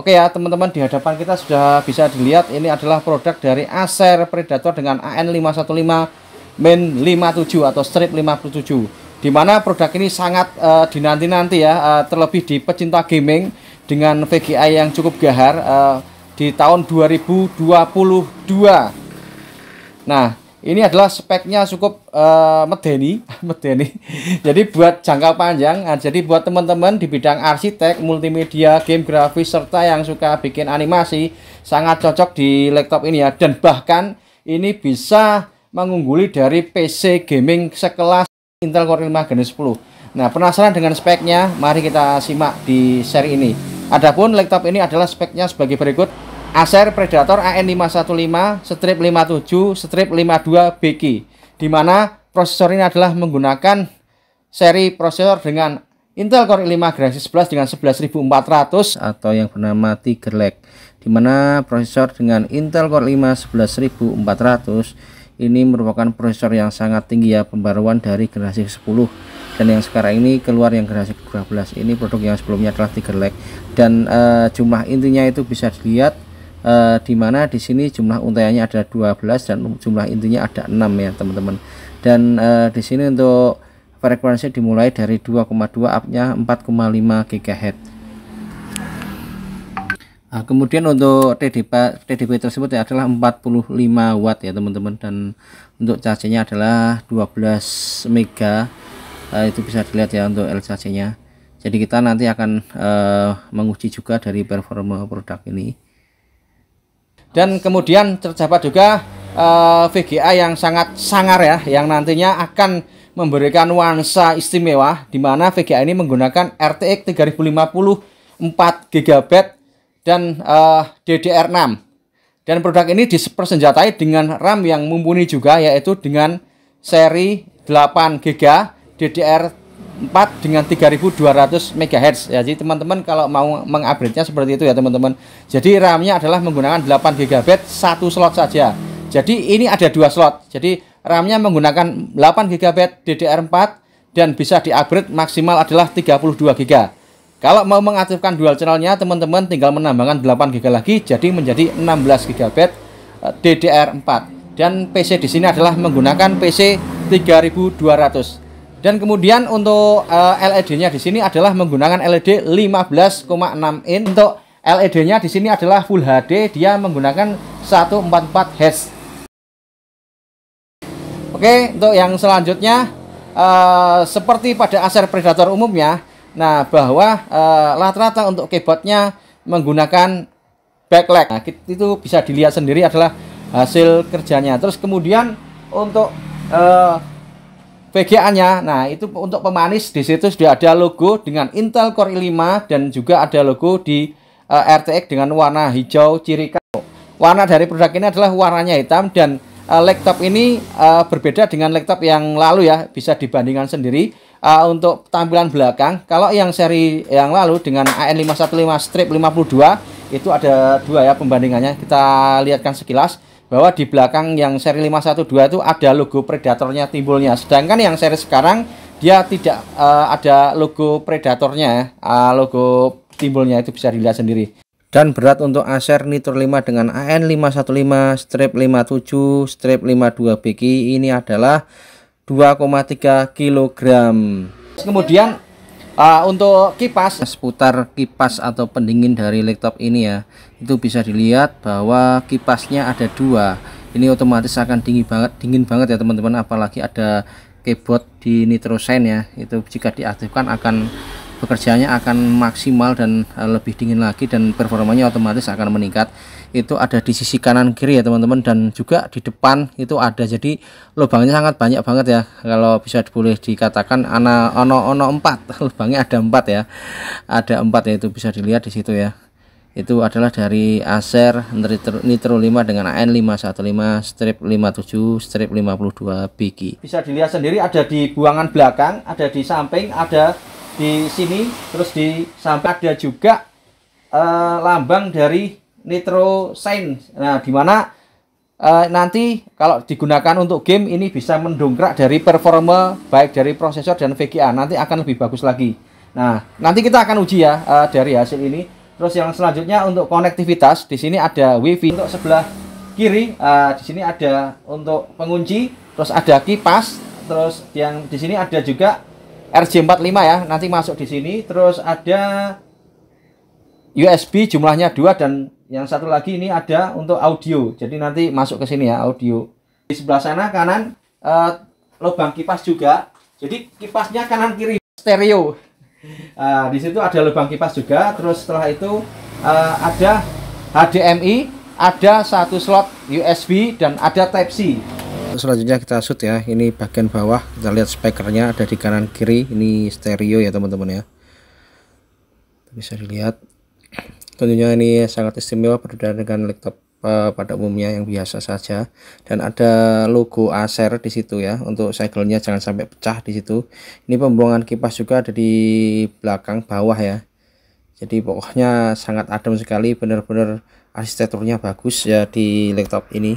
Oke ya teman-teman, di hadapan kita sudah bisa dilihat ini adalah produk dari Acer Predator dengan AN515 Main 57 atau strip 57, dimana produk ini sangat dinanti-nanti ya, terlebih di pecinta gaming dengan VGA yang cukup gahar di tahun 2022. Nah, ini adalah speknya cukup medeni. Jadi buat jangka panjang. Nah, jadi buat teman-teman di bidang arsitek, multimedia, game grafis, serta yang suka bikin animasi, sangat cocok di laptop ini ya. Dan bahkan ini bisa mengungguli dari PC gaming sekelas Intel Core i5 Gen 10. Nah, penasaran dengan speknya? Mari kita simak di seri ini. Adapun laptop ini adalah speknya sebagai berikut. Acer Predator AN515 strip 57 strip 52 BQ, dimana prosesor ini adalah menggunakan seri prosesor dengan Intel Core i5 Graphics 11 dengan 11400 atau yang bernama Tiger Lake, dimana prosesor dengan Intel Core i5 11400 ini merupakan prosesor yang sangat tinggi ya, pembaruan dari generasi 10, dan yang sekarang ini keluar yang generasi 12. Ini produk yang sebelumnya adalah Tiger Lake, dan jumlah intinya itu bisa dilihat di mana di sini jumlah untaiannya ada 12 dan jumlah intinya ada 6 ya teman-teman. Dan di sini untuk frekuensi dimulai dari 2,2 up-nya 4,5 GHz. Nah, kemudian untuk TDP tersebut ya adalah 45 watt ya teman-teman, dan untuk charge-nya adalah 12 mega. Itu bisa dilihat ya untuk LCC-nya. Jadi kita nanti akan menguji juga dari performa produk ini. Dan kemudian terdapat juga VGA yang sangat sangar ya, yang nantinya akan memberikan nuansa istimewa, di mana VGA ini menggunakan RTX 3050 4GB dan DDR6. Dan produk ini dipersenjatai dengan RAM yang mumpuni juga, yaitu dengan seri 8GB DDR4 dengan 3200 MHz ya. Jadi teman-teman kalau mau mengupgrade-nya seperti itu ya teman-teman. Jadi RAM-nya adalah menggunakan 8GB satu slot saja. Jadi ini ada dua slot. Jadi RAM-nya menggunakan 8GB DDR4 dan bisa di-upgrade maksimal adalah 32GB. Kalau mau mengaktifkan dual channel-nya teman-teman tinggal menambahkan 8GB lagi, jadi menjadi 16GB DDR4. Dan PC di sini adalah menggunakan PC 3200. Dan kemudian untuk LED-nya di sini adalah menggunakan LED 15,6 in. Untuk LED-nya di sini adalah Full HD, dia menggunakan 144 Hz. Oke, untuk yang selanjutnya seperti pada Acer Predator umumnya, nah bahwa rata-rata untuk keyboardnya menggunakan backlight. Nah, itu bisa dilihat sendiri adalah hasil kerjanya. Terus kemudian untuk VGA-nya, nah itu untuk pemanis di situ sudah ada logo dengan Intel Core i5 dan juga ada logo di RTX dengan warna hijau ciri khas. Warna dari produk ini adalah warnanya hitam, dan laptop ini berbeda dengan laptop yang lalu ya, bisa dibandingkan sendiri. Untuk tampilan belakang, kalau yang seri yang lalu dengan AN515 strip 52 itu ada dua ya pembandingannya. Kita lihatkan sekilas bahwa di belakang yang seri 512 itu ada logo Predatornya timbulnya, sedangkan yang seri sekarang dia tidak ada logo Predatornya, logo timbulnya itu bisa dilihat sendiri. Dan berat untuk Acer Nitro 5 dengan AN515 strip 57 strip 52 BQ ini adalah 2,3 kg. Kemudian untuk kipas, seputar kipas atau pendingin dari laptop ini ya, itu bisa dilihat bahwa kipasnya ada dua. Ini otomatis akan dingin banget ya teman-teman, apalagi ada keyboard di Nitro Shine ya. Itu jika diaktifkan akan bekerjanya akan maksimal dan lebih dingin lagi, dan performanya otomatis akan meningkat. Itu ada di sisi kanan kiri ya teman-teman, dan juga di depan itu ada. Jadi lubangnya sangat banyak banget ya, kalau bisa boleh dikatakan ono 4 lubangnya, ada 4 ya, ada 4 ya, itu bisa dilihat di situ ya. Itu adalah dari Acer Nitro 5 dengan AN515 strip 57 strip 52 BQ. Bisa dilihat sendiri ada di buangan belakang, ada di samping, ada di sini, terus di samping ada juga lambang dari Nitro Shine. Nah, dimana nanti kalau digunakan untuk game ini bisa mendongkrak dari performa baik dari prosesor dan VGA, nanti akan lebih bagus lagi. Nah, nanti kita akan uji ya dari hasil ini. Terus yang selanjutnya untuk konektivitas, di sini ada WiFi. Untuk sebelah kiri di sini ada untuk pengunci, terus ada kipas, terus yang di sini ada juga RJ45 ya, nanti masuk di sini. Terus ada USB jumlahnya 2, dan yang satu lagi ini ada untuk audio. Jadi nanti masuk ke sini ya, audio. Di sebelah sana kanan lubang kipas juga. Jadi kipasnya kanan kiri stereo. Di situ ada lubang kipas juga. Terus setelah itu ada HDMI, ada satu slot USB, dan ada Type C. Selanjutnya kita shoot ya. Ini bagian bawah, kita lihat speakernya ada di kanan kiri. Ini stereo ya teman-teman ya. Bisa dilihat. Tentunya ini sangat istimewa berbeda dengan laptop pada umumnya yang biasa saja, dan ada logo Acer di situ ya. Untuk segelnya jangan sampai pecah di situ. Ini pembuangan kipas juga ada di belakang bawah ya. Jadi pokoknya sangat adem sekali, benar-benar arsitekturnya bagus ya di laptop ini.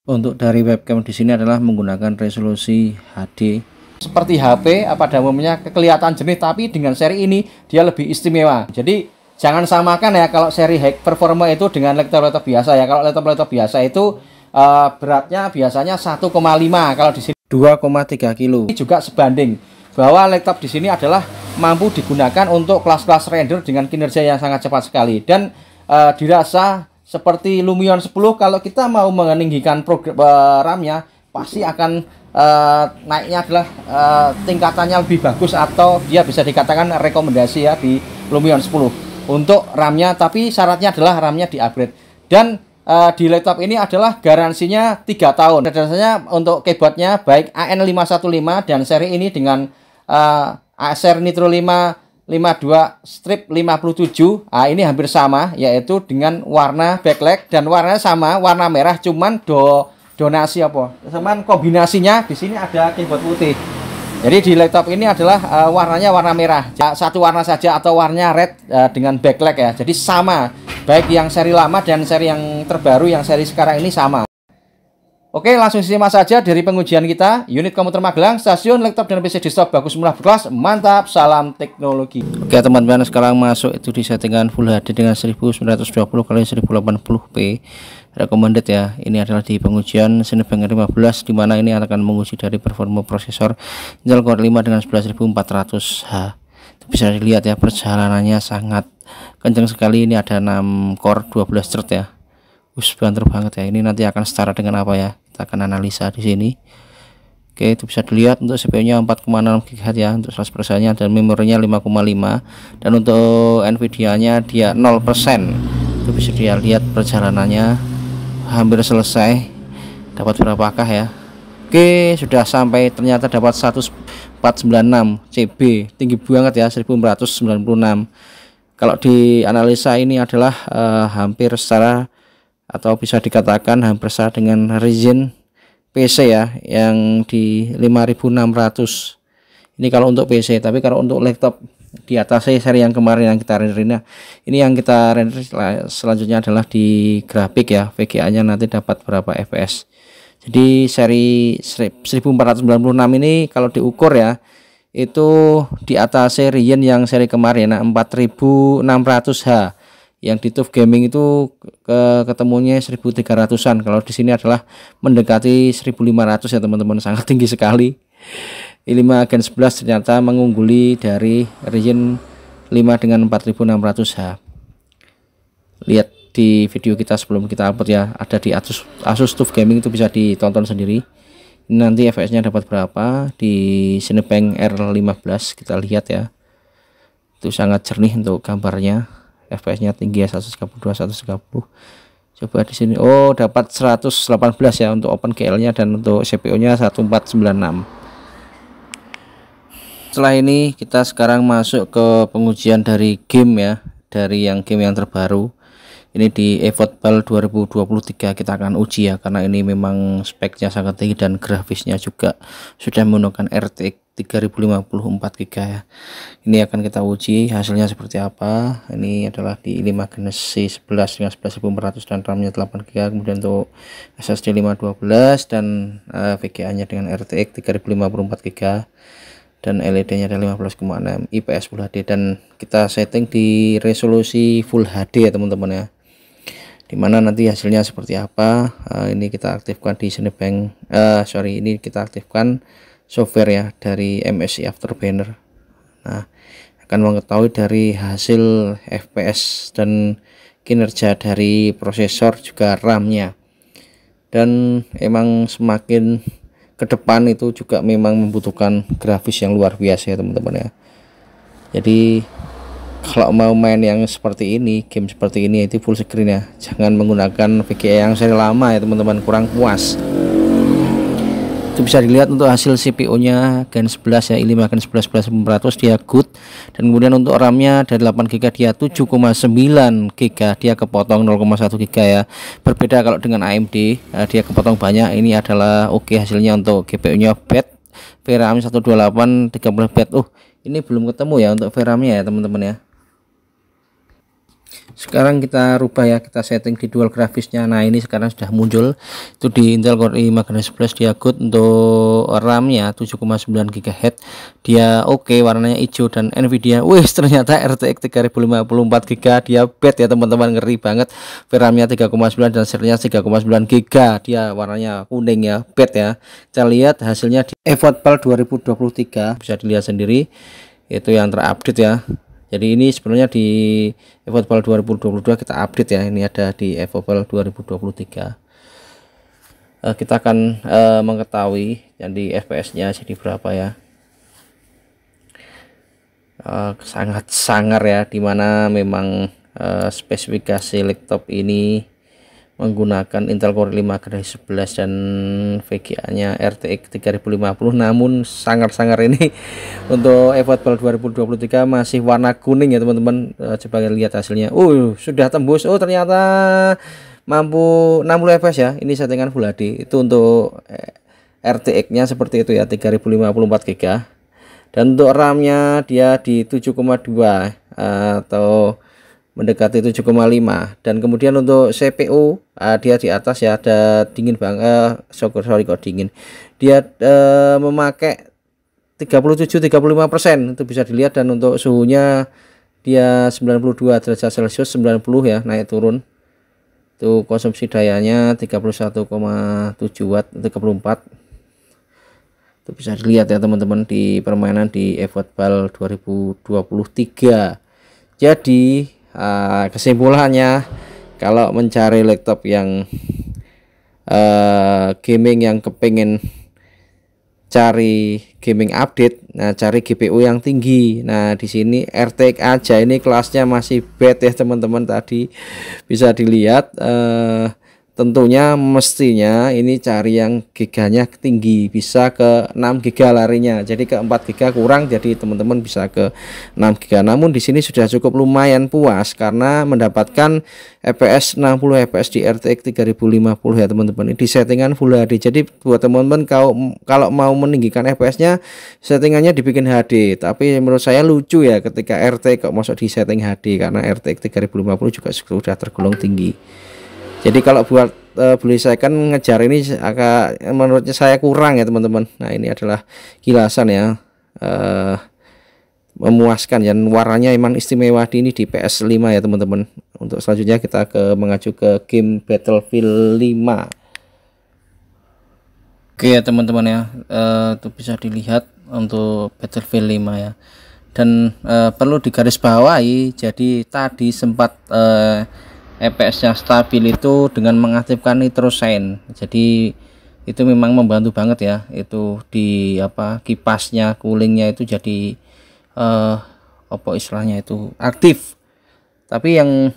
Untuk dari webcam di sini adalah menggunakan resolusi HD. Seperti HP pada umumnya kelihatan jernih, tapi dengan seri ini dia lebih istimewa. Jadi jangan samakan ya kalau seri high performa itu dengan laptop-laptop biasa ya. Kalau laptop-laptop biasa itu beratnya biasanya 1,5, kalau di sini 2,3 kilo. Ini juga sebanding bahwa laptop di sini adalah mampu digunakan untuk kelas-kelas render dengan kinerja yang sangat cepat sekali, dan dirasa seperti Lumion 10. Kalau kita mau meninggikan program RAM-nya, pasti akan naiknya adalah tingkatannya lebih bagus, atau dia bisa dikatakan rekomendasi ya di Lumion 10 untuk RAM-nya, tapi syaratnya adalah RAM-nya di-upgrade. Dan di laptop ini adalah garansinya 3 tahun. Biasanya untuk keyboardnya baik AN515 dan seri ini dengan Acer Nitro 552 strip 57. Ini hampir sama, yaitu dengan warna backlight, dan warnanya sama, warna merah, cuman donasi apa? Cuman kombinasinya di sini ada keyboard putih. Jadi di laptop ini adalah warnanya warna merah. Satu warna saja atau warna red dengan backlight ya. Jadi sama, baik yang seri lama dan seri yang terbaru, yang seri sekarang ini sama. Oke, langsung simak saja dari pengujian kita. Unit komputer Magelang, stasiun laptop dan PC desktop bagus, murah, berkelas, mantap, salam teknologi. Oke teman-teman, sekarang masuk itu di settingan Full HD dengan 1920x1080p recommended ya. Ini adalah di pengujian Cinebench R15, dimana ini akan menguji dari performa prosesor Intel Core 5 dengan 11400H. Bisa dilihat ya, perjalanannya sangat kencang sekali. Ini ada 6 core 12 thread ya. Banter banget ya. Ini nanti akan setara dengan apa ya, kita akan analisa di sini. Oke, itu bisa dilihat untuk CPU-nya 4,6 GHz ya, untuk 100%-nya, dan memorinya 5,5, dan untuk NVIDIA-nya dia 0%. Itu bisa dilihat perjalanannya hampir selesai. Dapat berapakah ya? Oke, sudah sampai, ternyata dapat 1496 CB, tinggi banget ya, 1496. Kalau dianalisa ini adalah hampir setara, atau bisa dikatakan hampir sama dengan Ryzen PC ya, yang di 5600. Ini kalau untuk PC, tapi kalau untuk laptop di atas seri yang kemarin yang kita renderin, ini yang kita render selanjutnya adalah di grafik ya, VGA nya nanti dapat berapa FPS. Jadi seri 1496 ini kalau diukur ya, itu di atas Ryzen yang seri kemarin 4600H. Yang di TUF Gaming itu ketemunya 1300-an. Kalau di sini adalah mendekati 1500 ya teman-teman, sangat tinggi sekali. i5 Gen 11 ternyata mengungguli dari Ryzen 5 dengan 4600H. Lihat di video kita sebelum kita upload ya, ada di Asus TUF Gaming, itu bisa ditonton sendiri. Ini nanti FPS-nya dapat berapa di Cinebench R15, kita lihat ya. Itu sangat jernih untuk gambarnya. FPS-nya tinggi ya, 132 130. Coba di sini, oh dapat 118 ya untuk OpenGL-nya, dan untuk CPU-nya 1496. Setelah ini kita sekarang masuk ke pengujian dari game ya, dari game yang terbaru. Ini di eFootball 2023 kita akan uji ya, karena ini memang speknya sangat tinggi dan grafisnya juga sudah menggunakan RTX 3050 4GB ya. Ini akan kita uji hasilnya seperti apa. Ini adalah di i5 Gen C11 dengan 11400 dan RAM-nya 8GB, kemudian untuk SSD 512 dan VGA-nya dengan RTX 3050 4GB. dan LED-nya ada 15,6 IPS Full HD, dan kita setting di resolusi Full HD ya teman-teman ya. Dimana nanti hasilnya seperti apa, ini kita aktifkan di Cinebench, ini kita aktifkan software ya dari MSI Afterburner. Nah, akan mengetahui dari hasil FPS dan kinerja dari prosesor juga RAM-nya. Dan emang semakin ke depan itu juga memang membutuhkan grafis yang luar biasa ya teman-teman ya. Jadi kalau mau main yang seperti ini, game seperti ini itu full screen ya, jangan menggunakan VGA yang seri lama ya teman-teman, kurang puas. Itu bisa dilihat untuk hasil CPU nya Gen 11 ya, i5 Gen 11 11400 dia good, dan kemudian untuk RAM nya dari 8GB dia 7,9GB, dia kepotong 0,1 GB ya. Berbeda kalau dengan AMD, dia kepotong banyak. Ini adalah oke hasilnya. Untuk GPU nya bed VRAM 128 30 bed. Ini belum ketemu ya untuk VRAM nya ya teman-teman ya. Sekarang kita rubah ya, kita setting di dual grafisnya. Nah, ini sekarang sudah muncul itu di Intel Core i5 Gen 11 dia good. Untuk RAM nya 7,9 GHz dia oke, warnanya hijau, dan Nvidia ternyata RTX 3050 4GB dia bed ya teman-teman, ngeri banget. VRAM nya 3,9 dan serinya 3,9 GB, dia warnanya kuning ya, bed ya. Kita lihat hasilnya di EVOPAL 2023, bisa dilihat sendiri itu yang terupdate ya. Jadi ini sebenarnya di EVOPAL 2022 kita update ya, ini ada di EVOPAL 2023. Kita akan mengetahui yang di FPS nya jadi berapa ya. Sangat sangar ya, dimana memang spesifikasi laptop ini menggunakan Intel Core i5 Gen 11 dan VGA nya RTX 3050, namun sangar-sangar ini untuk EVOPAL 2023 masih warna kuning ya teman-teman. Coba lihat hasilnya, sudah tembus, ternyata mampu 60 fps ya. Ini settingan Full HD, itu untuk RTX nya seperti itu ya, 3050 4GB, dan untuk RAM nya dia di 7,2 atau mendekati 7,5, dan kemudian untuk CPU dia di atas ya, ada dingin banget, kok dingin, dia memakai 37-35%, itu bisa dilihat. Dan untuk suhunya dia 92 derajat Celcius, 90 ya, naik turun. Itu konsumsi dayanya 31,7 watt, 34. Itu bisa dilihat ya teman-teman di permainan di EVOPAL 2023. Jadi kesimpulannya, kalau mencari laptop yang gaming, yang kepengen cari gaming update, nah cari GPU yang tinggi. Nah di sini RTX aja ini kelasnya masih bed ya teman-teman, tadi bisa dilihat. Tentunya mestinya ini cari yang giganya tinggi, bisa ke 6 GB larinya, jadi ke 4 GB kurang, jadi teman-teman bisa ke 6 GB. Namun di sini sudah cukup lumayan puas karena mendapatkan FPS 60 fps di RTX 3050 ya teman-teman. Ini di settingan Full HD. Jadi buat teman-teman kalau mau meninggikan FPS-nya, settingannya dibikin HD. Tapi menurut saya lucu ya ketika RTX kok masuk di setting HD, karena RTX 3050 juga sudah tergolong tinggi. Jadi kalau buat beli second ngejar ini agak, menurutnya saya kurang ya teman-teman. Nah ini adalah kilasan ya, memuaskan, dan warnanya emang istimewa ini di PS5 ya teman-teman. Untuk selanjutnya kita mengacu ke game Battlefield 5. Oke ya teman-teman ya, itu bisa dilihat untuk Battlefield 5 ya. Dan perlu digarisbawahi, jadi tadi sempat FPS yang stabil itu dengan mengaktifkan nitrogen. Jadi itu memang membantu banget ya, itu di kipasnya, coolingnya itu jadi istilahnya itu aktif. Tapi yang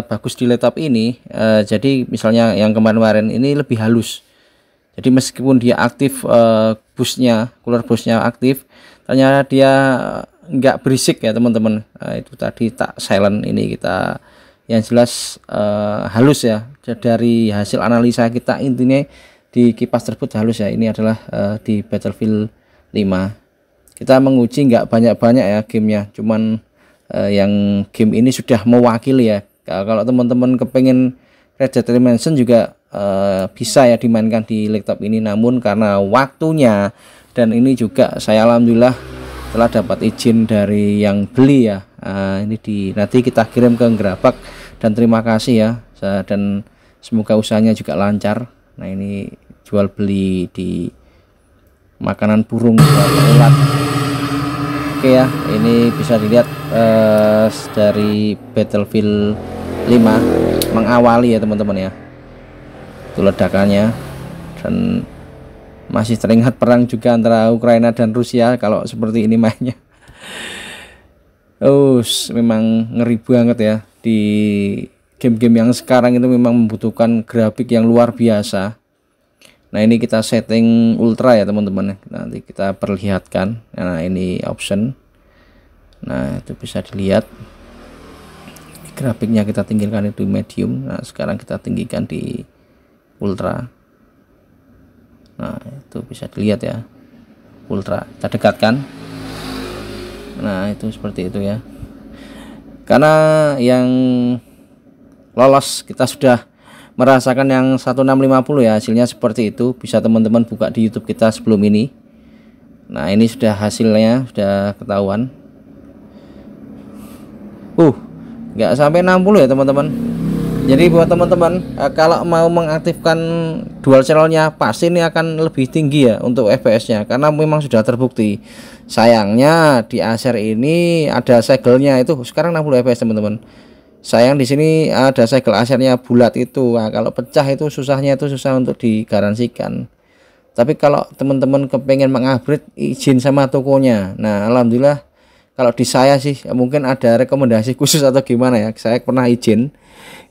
bagus di laptop ini, jadi misalnya yang kemarin-kemarin ini lebih halus. Jadi meskipun dia aktif, cooler boostnya aktif, ternyata dia nggak berisik ya teman-teman. Itu tadi tak silent, ini kita yang jelas halus ya. Dari hasil analisa kita, intinya di kipas tersebut halus ya. Ini adalah di Battlefield 5. Kita menguji nggak banyak-banyak ya gamenya, cuman yang game ini sudah mewakili ya. Kalau teman-teman kepengen Red Dead Redemption juga bisa ya dimainkan di laptop ini, namun karena waktunya, dan ini juga saya alhamdulillah setelah dapat izin dari yang beli ya. Ini nanti kita kirim ke Gerabak, dan terima kasih ya, dan semoga usahanya juga lancar. Nah, ini jual beli di makanan burung ulat. Oke ya, ini bisa dilihat dari Battlefield 5 mengawali ya teman-teman ya, itu ledakannya. Dan masih teringat perang juga antara Ukraina dan Rusia kalau seperti ini mainnya. Memang ngeri banget ya, di game-game yang sekarang itu memang membutuhkan grafik yang luar biasa. Nah, ini kita setting ultra ya teman-teman, nanti kita perlihatkan. Nah, ini option. Nah, itu bisa dilihat grafiknya kita tinggikan itu medium. Nah, sekarang kita tinggikan di ultra. Nah, itu bisa dilihat ya, ultra. Kita dekatkan. Nah, itu seperti itu ya. Karena yang lolos kita sudah merasakan yang 1650 ya, hasilnya seperti itu. Bisa teman-teman buka di YouTube kita sebelum ini. Nah, ini sudah hasilnya, sudah ketahuan. Nggak sampai 60 ya teman-teman. Jadi buat teman-teman, kalau mau mengaktifkan dual channelnya, pasti ini akan lebih tinggi ya untuk FPS-nya, karena memang sudah terbukti. Sayangnya di Acer ini ada segelnya, itu sekarang 60 FPS teman-teman. Sayang di sini ada segel Acernya bulat itu. Nah, kalau pecah itu susah untuk digaransikan. Tapi kalau teman-teman kepengen mengupgrade, izin sama tokonya. Nah, alhamdulillah kalau di saya sih mungkin ada rekomendasi khusus atau gimana ya, saya pernah izin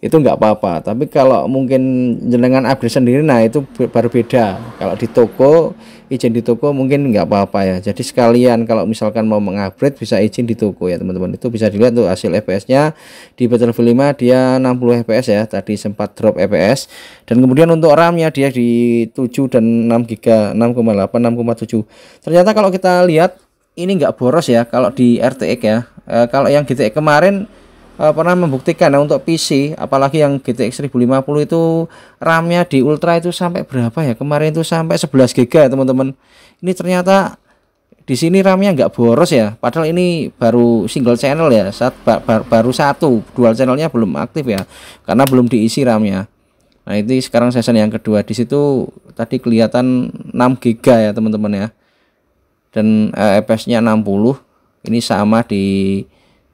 itu nggak apa-apa. Tapi kalau mungkin jenengan upgrade sendiri, nah itu baru beda. Kalau di toko, izin di toko mungkin nggak apa-apa ya. Jadi sekalian kalau misalkan mau mengupgrade bisa izin di toko ya teman-teman. Itu bisa dilihat tuh hasil FPS-nya di Battlefield 5 dia 60 FPS ya. Tadi sempat drop FPS. Dan kemudian untuk RAM-nya dia di 7 dan 6 GB, 6,8, 6,7. Ternyata kalau kita lihat ini nggak boros ya kalau di RTX ya. Kalau yang GTX kemarin pernah membuktikan ya, untuk PC apalagi yang GTX 1050 itu RAM-nya di ultra itu sampai berapa ya, kemarin itu sampai 11 GB ya teman-teman. Ini ternyata di sini RAM-nya nggak boros ya, padahal ini baru single channel ya, baru satu, dual channelnya belum aktif ya, karena belum diisi RAM-nya. Nah, ini sekarang season yang kedua, di situ tadi kelihatan 6 GB ya teman-teman ya, dan FPS-nya 60. Ini sama di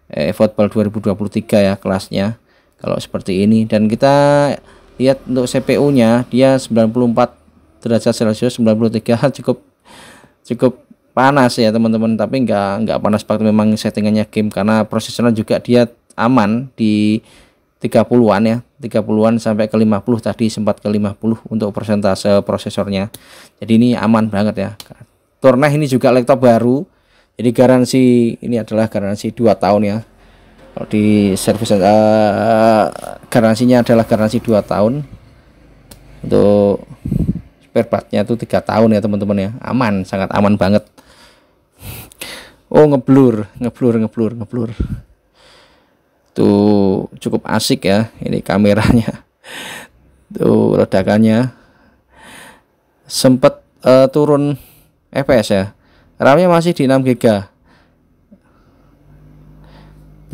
Football 2023 ya kelasnya kalau seperti ini. Dan kita lihat untuk CPU-nya dia 94 derajat Celcius, 93 cukup panas ya teman-teman, tapi nggak panas banget, memang settingannya game, karena prosesornya juga dia aman di 30-an ya, 30-an sampai ke 50, tadi sempat ke 50 untuk persentase prosesornya. Jadi ini aman banget ya. Tournai ini juga laptop baru. Jadi garansi ini adalah garansi 2 tahun ya. Kalau di servis garansinya adalah garansi 2 tahun. Untuk spare partnya itu 3 tahun ya teman-teman ya. Aman, sangat aman banget. Ngeblur. Tuh cukup asik ya ini kameranya. Tuh ledakannya. Sempet turun FPS ya. RAM-nya masih di 6 GB.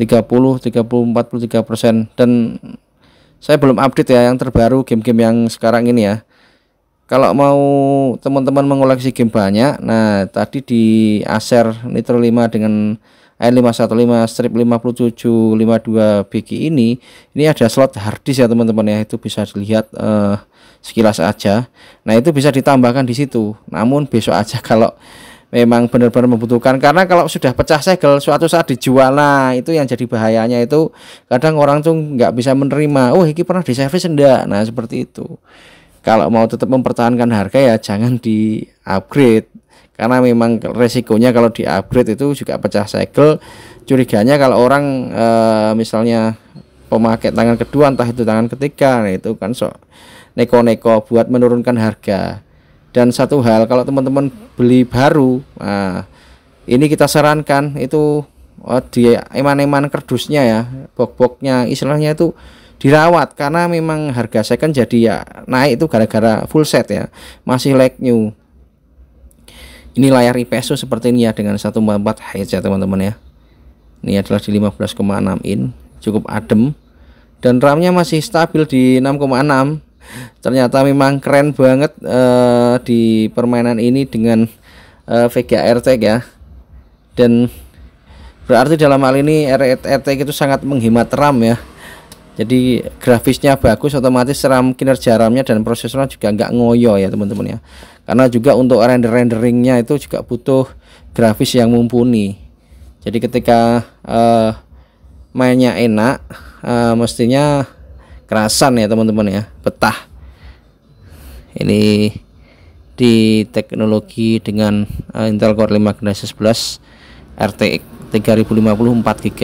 30, 40, 43%. Dan saya belum update ya yang terbaru game-game yang sekarang ini ya. Kalau mau teman-teman mengoleksi game banyak, nah tadi di Acer Nitro 5 dengan i515 strip 5752 BG ini ada slot harddisk ya teman-teman ya, itu bisa dilihat sekilas aja. Nah, itu bisa ditambahkan di situ. Namun besok aja kalau memang benar-benar membutuhkan, karena kalau sudah pecah segel suatu saat dijual, nah itu yang jadi bahayanya. Itu kadang orang tuh nggak bisa menerima, ini pernah diservis enggak. Nah, seperti itu. Kalau mau tetap mempertahankan harga ya jangan di upgrade, karena memang resikonya kalau di upgrade itu juga pecah segel. Curiganya kalau orang misalnya pemakai tangan kedua, entah itu tangan ketiga, nah itu kan neko-neko buat menurunkan harga. Dan satu hal, kalau teman-teman beli baru, nah, ini kita sarankan itu di eman-eman kerdusnya ya, box-boxnya istilahnya itu dirawat, karena memang harga second jadi ya naik itu gara-gara full set ya, masih like new. Ini layar IPS seperti ini ya, dengan 144 Hz ya teman-teman ya. Ini adalah di 15,6 in, cukup adem, dan RAM-nya masih stabil di 6,6. Ternyata memang keren banget di permainan ini dengan VGA RTX ya. Dan berarti dalam hal ini RTX itu sangat menghemat RAM ya. Jadi grafisnya bagus, otomatis kinerja RAM-nya dan prosesornya juga nggak ngoyo ya teman-teman ya. Karena juga untuk renderingnya itu juga butuh grafis yang mumpuni. Jadi ketika mainnya enak, mestinya kerasan ya teman-teman ya, betah. Ini di teknologi dengan Intel Core 5 Generasi 11 RTX 3050 4GB.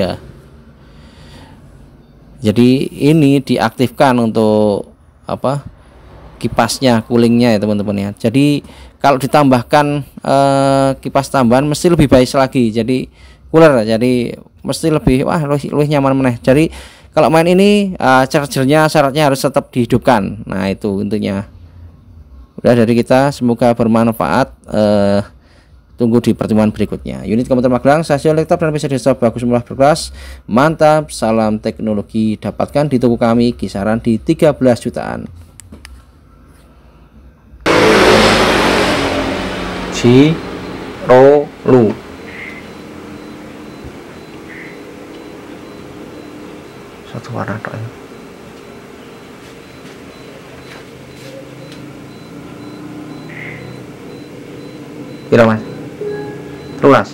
Jadi ini diaktifkan untuk apa, kipasnya, coolingnya ya teman-teman ya. Jadi kalau ditambahkan kipas tambahan mesti lebih baik lagi, jadi cooler, jadi mesti lebih lebih nyaman meneh. Jadi kalau main ini chargernya syaratnya harus tetap dihidupkan. Nah itu intinya. Udah dari kita, semoga bermanfaat. Tunggu di pertemuan berikutnya. Unit komputer Magelang, stasiun laptop dan PC desktop bagus, murah, berkelas, mantap. Salam teknologi, dapatkan di toko kami kisaran di 13 jutaan. Cirolu satu warna tok. Pira Mas? Luas.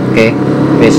Oke, wis.